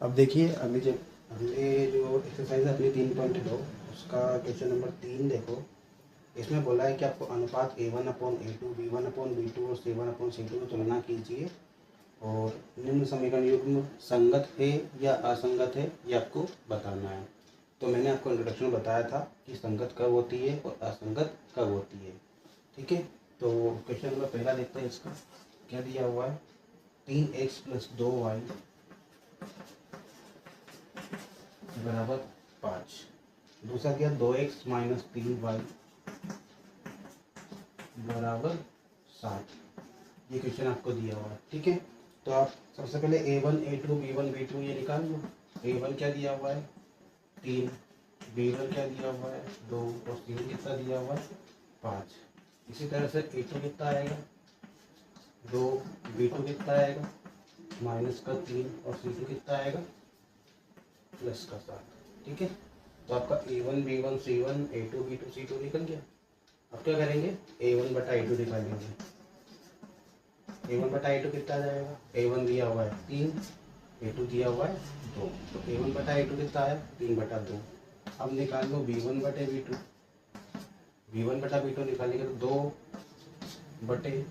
अब देखिए अगले जो एक्सरसाइज है अपनी 3.2 उसका क्वेश्चन नंबर 3 देखो। इसमें बोला है कि आपको अनुपात A1/A2 B1/B2 और C1/C2 की तुलना कीजिए और निम्न समीकरण युग्म संगत है या असंगत है ये आपको बताना है। तो मैंने आपको इंट्रोडक्शन में बताया था कि संगत कब होती है और असंगत कब होती है। ठीक है, तो क्वेश्चन नंबर पहला देखते हैं। इसका क्या दिया हुआ है, 3x + 2y बराबर 5। दूसरा दिया 2x - 3y बराबर 7। ये क्वेश्चन आपको दिया हुआ है। ठीक है, तो आप सबसे पहले A1 A2 B1 B2 ये निकाल लो। A1 क्या दिया हुआ है 3, B1 क्या दिया हुआ है 2 और C1 कितना दिया हुआ है 5। इसी तरह से A2 कितना आएगा 2, B2 कितना आएगा -3 और C2 कितना आएगा +7। ठीक है, तो आपका A1 B1 C1 A2 B2 C2 निकल गया। अब क्या करेंगे A1/A2 निकालेंगे। A1/A2 कितना आ जाएगा, A1 दिया हुआ है 3, A2 दिया हुआ है 2, तो A1/A2 कितना आया 3/2। अब निकाल लो B1/B2। B1/B2 निकालेंगे तो 2/-3।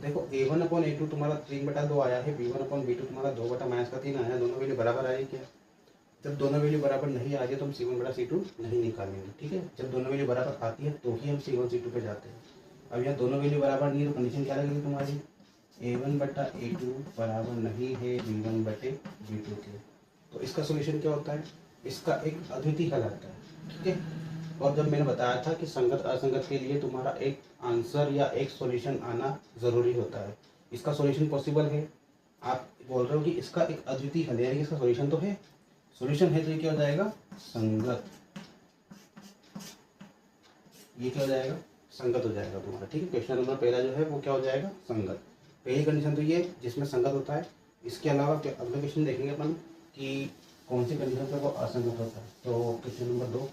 देखो A1/A2 तुम्हारा 3/2 आया है, B1/B2 तुम्हारा 2/-3 आया। दोनों वैल्यू बराबर आई क्या। जब दोनों वैल्यू बराबर नहीं आ रही तो हम C1/C2 नहीं निकालेंगे। ठीक है, जब दोनों वैल्यू बराबर आती है तो ही हम C1 C2 पे जाते हैं। अब यहाँ दोनों वैल्यू बराबर नहीं है तो कंडीशन क्या लगेगी तुम्हारी, A1/A2 बराबर नहीं है B1/B2 के। तो इसका सोल्यूशन क्या होता है, इसका एक अद्वितीय हल आता है। ठीक है, और जब मैंने बताया था कि संगत असंगत के लिए तुम्हारा एक आंसर या एक सॉल्यूशन आना ज़रूरी होता है। इसका सॉल्यूशन पॉसिबल है, आप बोल रहे हो कि इसका एक अद्वितीय हल है, यानी इसका सॉल्यूशन तो है। सॉल्यूशन है तो ये क्या हो जाएगा संगत, ये क्या हो जाएगा संगत हो जाएगा तुम्हारा। ठीक है, क्वेश्चन नंबर पहला जो है वो क्या हो जाएगा संगत। पहली कंडीशन तो ये जिसमें संगत होता है। इसके अलावा अगले क्वेश्चन देखेंगे अपन कि कौन सी कंडीशन पे वो असंगत होता है। तो क्वेश्चन नंबर 2